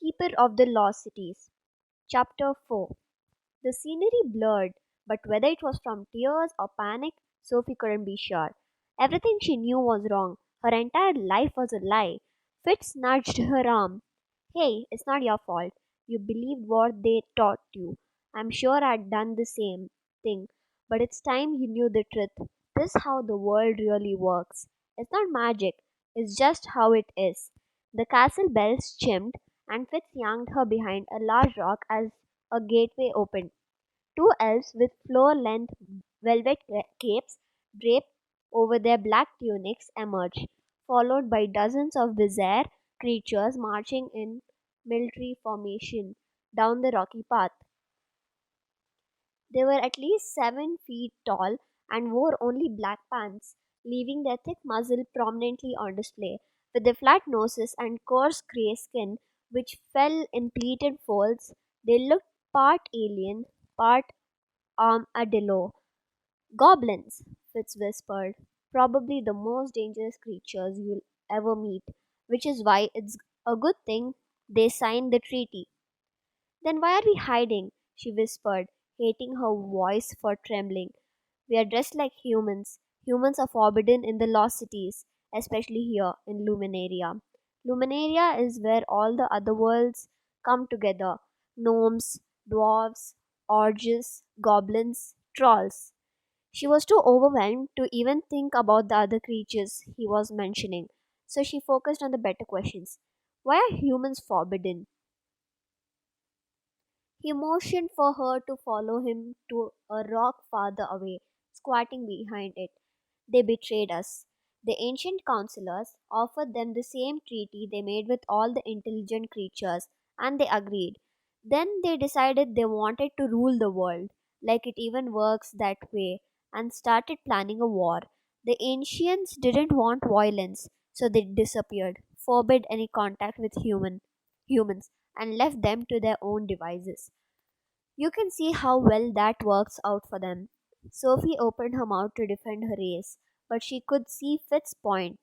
Keeper of the Lost Cities. Chapter 4. The scenery blurred, but whether it was from tears or panic, Sophie couldn't be sure. Everything she knew was wrong. Her entire life was a lie. Fitz nudged her arm. Hey, it's not your fault. You believed what they taught you. I'm sure I'd done the same thing, but it's time you knew the truth. This is how the world really works. It's not magic, it's just how it is. The castle bells chimed, and Fitz yanked her behind a large rock as a gateway opened. Two elves with floor length velvet capes draped over their black tunics emerged, followed by dozens of bizarre creatures marching in military formation down the rocky path. They were at least 7 feet tall and wore only black pants, leaving their thick muzzle prominently on display. With their flat noses and coarse gray skin, which fell in pleated folds, they looked part alien, part armadillo. Goblins, Fitz whispered. Probably the most dangerous creatures you'll ever meet, which is why it's a good thing they signed the treaty. Then why are we hiding? She whispered, hating her voice for trembling. We are dressed like humans. Humans are forbidden in the lost cities, especially here in Luminaria. Luminaria is where all the other worlds come together: gnomes, dwarves, orges, goblins, trolls. She was too overwhelmed to even think about the other creatures he was mentioning, so she focused on the better questions. Why are humans forbidden? He motioned for her to follow him to a rock farther away, squatting behind it. They betrayed us. The ancient counselors offered them the same treaty they made with all the intelligent creatures, and they agreed. Then they decided they wanted to rule the world, like it even works that way, and started planning a war. The ancients didn't want violence, so they disappeared, forbade any contact with humans, and left them to their own devices. You can see how well that works out for them. Sophie opened her mouth to defend her race, but she could see Fitz's point.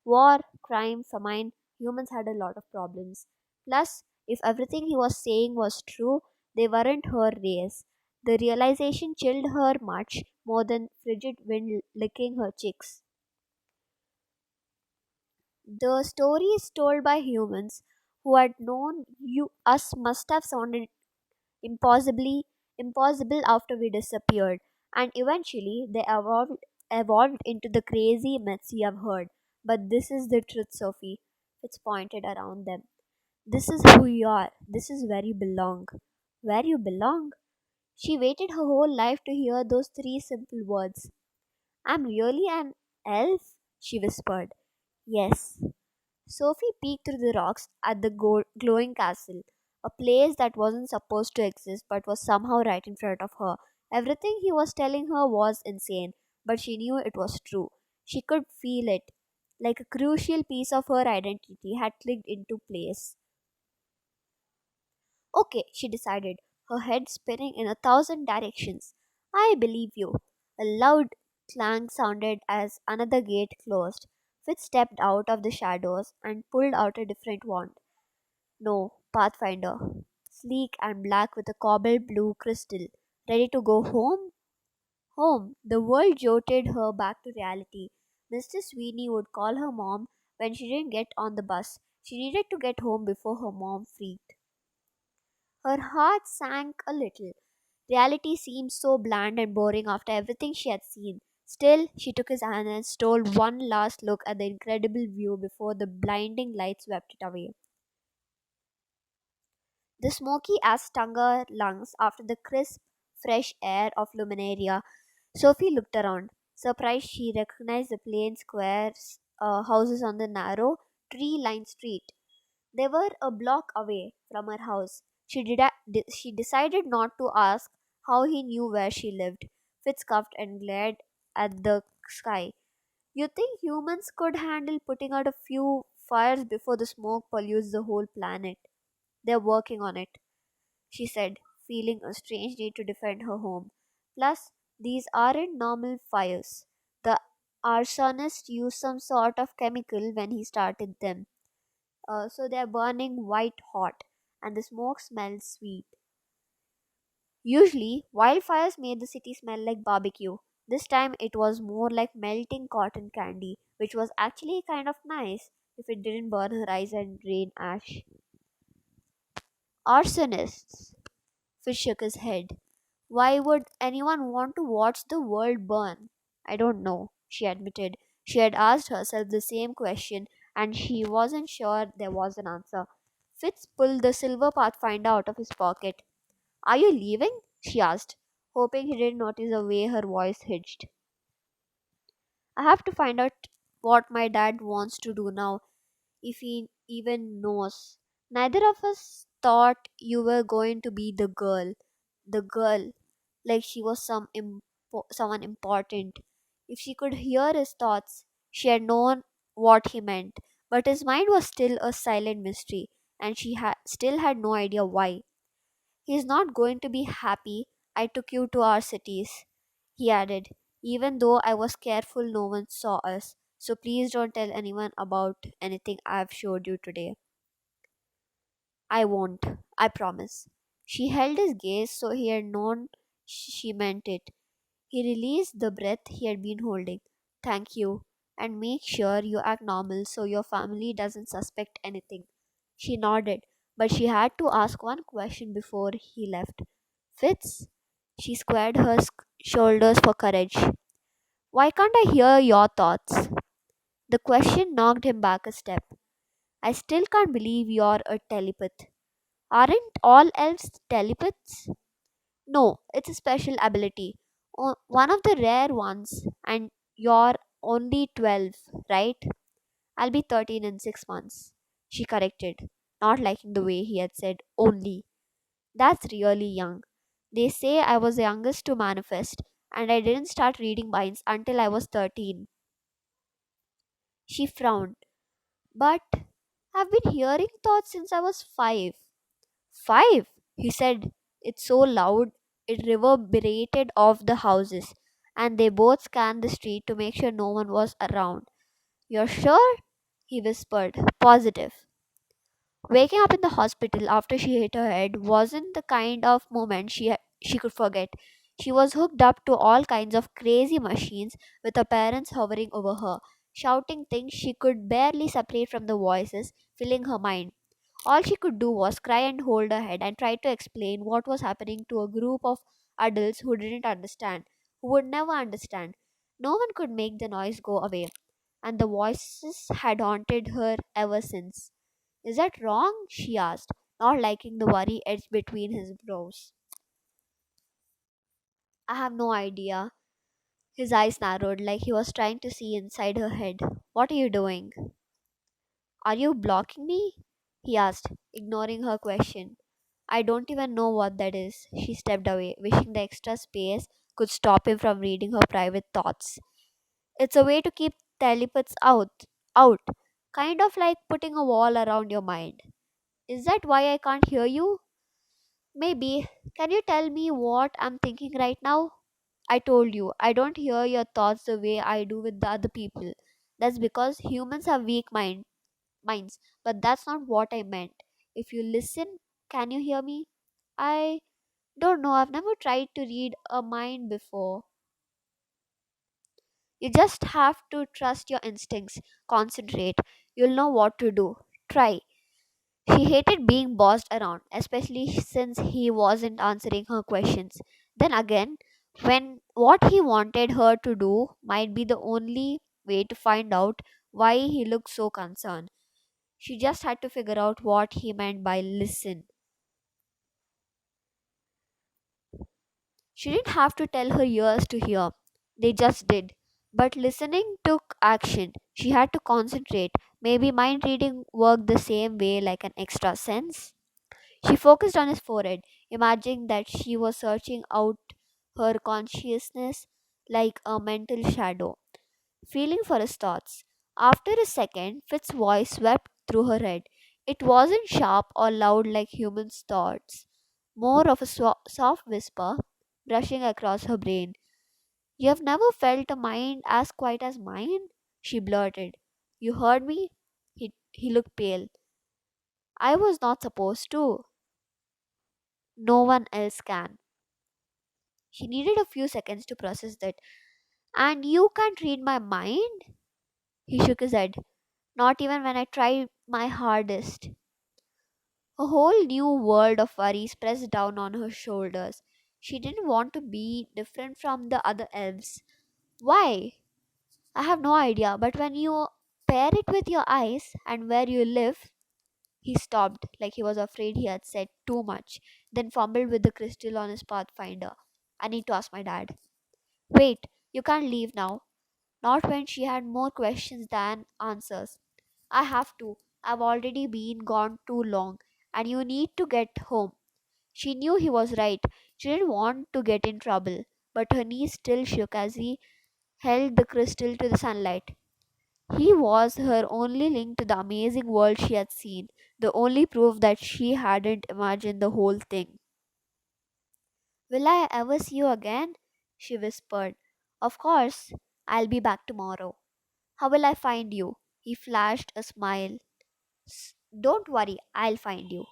War, crime, famine, humans had a lot of problems. Plus, if everything he was saying was true, they weren't her race. The realization chilled her much more than frigid wind licking her cheeks. The stories told by humans who had known us must have sounded impossibly impossible after we disappeared, and eventually they evolved into the crazy myths you have heard. But this is the truth, Sophie. It's pointed around them. This is who you are. This is where you belong. Where you belong? She waited her whole life to hear those three simple words. I'm really an elf, she whispered. Yes. Sophie peeked through the rocks at the glowing castle, a place that wasn't supposed to exist but was somehow right in front of her. Everything he was telling her was insane, but she knew it was true. She could feel it, like a crucial piece of her identity had clicked into place. Okay, she decided, her head spinning in 1,000 directions. I believe you. A loud clang sounded as another gate closed. Fitz stepped out of the shadows and pulled out a different wand. No, Pathfinder. Sleek and black with a cobalt blue crystal. Ready to go home? Home. The world jolted her back to reality. Mr. Sweeney would call her mom when she didn't get on the bus. She needed to get home before her mom freaked. Her heart sank a little. Reality seemed so bland and boring after everything she had seen. Still, she took his hand and stole one last look at the incredible view before the blinding light swept it away. The smoky ash stung her lungs after the crisp, fresh air of Luminaria. Sophie looked around. Surprised, she recognized the plain square houses on the narrow, tree-lined street. They were a block away from her house. She decided not to ask how he knew where she lived. Fitz coughed and glared at the sky. You think humans could handle putting out a few fires before the smoke pollutes the whole planet? They're working on it, she said, feeling a strange need to defend her home. Plus, these aren't normal fires. The arsonist used some sort of chemical when he started them, so they're burning white hot. and the smoke smelled sweet. Usually, wildfires made the city smell like barbecue. This time it was more like melting cotton candy, which was actually kind of nice if it didn't burn her eyes and rain ash. Arsonists. Fish shook his head. Why would anyone want to watch the world burn? I don't know, she admitted. She had asked herself the same question and she wasn't sure there was an answer. Fitz pulled the silver pathfinder out of his pocket. Are you leaving? She asked, hoping he didn't notice the way her voice hitched. I have to find out what my dad wants to do now, if he even knows. Neither of us thought you were going to be the girl. The girl, like she was someone important. If she could hear his thoughts, she had known what he meant. But his mind was still a silent mystery, and she still had no idea why. He's not going to be happy I took you to our cities, he added, even though I was careful no one saw us. So please don't tell anyone about anything I've showed you today. I won't, I promise. She held his gaze so he had known she meant it. He released the breath he had been holding. Thank you. And make sure you act normal so your family doesn't suspect anything. She nodded, but she had to ask one question before he left. Fitz? She squared her shoulders for courage. Why can't I hear your thoughts? The question knocked him back a step. I still can't believe you're a telepath. Aren't all elves telepaths? No, it's a special ability. One of the rare ones, and you're only 12, right? I'll be 13 in 6 months. She corrected, not liking the way he had said only. That's really young. They say I was the youngest to manifest, and I didn't start reading minds until I was 13. She frowned. But I've been hearing thoughts since I was 5. 5? He said it so loud it reverberated off the houses, and they both scanned the street to make sure no one was around. You're sure? He whispered. Positive. Waking up in the hospital after she hit her head wasn't the kind of moment she could forget. She was hooked up to all kinds of crazy machines with her parents hovering over her, shouting things she could barely separate from the voices filling her mind. All she could do was cry and hold her head and try to explain what was happening to a group of adults who didn't understand, who would never understand. No one could make the noise go away, and the voices had haunted her ever since. Is that wrong? She asked, not liking the worry edge between his brows. I have no idea. His eyes narrowed like he was trying to see inside her head. What are you doing? Are you blocking me? He asked, ignoring her question. I don't even know what that is. She stepped away, wishing the extra space could stop him from reading her private thoughts. It's a way to keep telepaths out. Kind of like putting a wall around your mind. Is that why I can't hear you? Maybe. Can you tell me what I'm thinking right now? I told you, I don't hear your thoughts the way I do with the other people. That's because humans have minds, but that's not what I meant. If you listen, can you hear me? I don't know, I've never tried to read a mind before. You just have to trust your instincts, concentrate. You'll know what to do. Try. She hated being bossed around, especially since he wasn't answering her questions. Then again, when what he wanted her to do might be the only way to find out why he looked so concerned. She just had to figure out what he meant by listen. She didn't have to tell her ears to hear, they just did. But listening took action. She had to concentrate. Maybe mind reading worked the same way like an extra sense. She focused on his forehead, imagining that she was searching out her consciousness like a mental shadow, feeling for his thoughts. After a second, Fitz's voice swept through her head. It wasn't sharp or loud like humans' thoughts, more of a soft whisper brushing across her brain. You have never felt a mind as quiet as mine? She blurted. You heard me? He looked pale. I was not supposed to. No one else can. She needed a few seconds to process that. And you can't read my mind? He shook his head. Not even when I try my hardest. A whole new world of worries pressed down on her shoulders. She didn't want to be different from the other elves. Why? I have no idea, but when you pair it with your eyes and where you live, he stopped, like he was afraid he had said too much, then fumbled with the crystal on his pathfinder. I need to ask my dad. Wait, you can't leave now. Not when she had more questions than answers. I have to. I've already been gone too long, and you need to get home. She knew he was right. She didn't want to get in trouble, but her knees still shook as he held the crystal to the sunlight. He was her only link to the amazing world she had seen, the only proof that she hadn't imagined the whole thing. Will I ever see you again? She whispered. Of course, I'll be back tomorrow. How will I find you? He flashed a smile. Don't worry, I'll find you.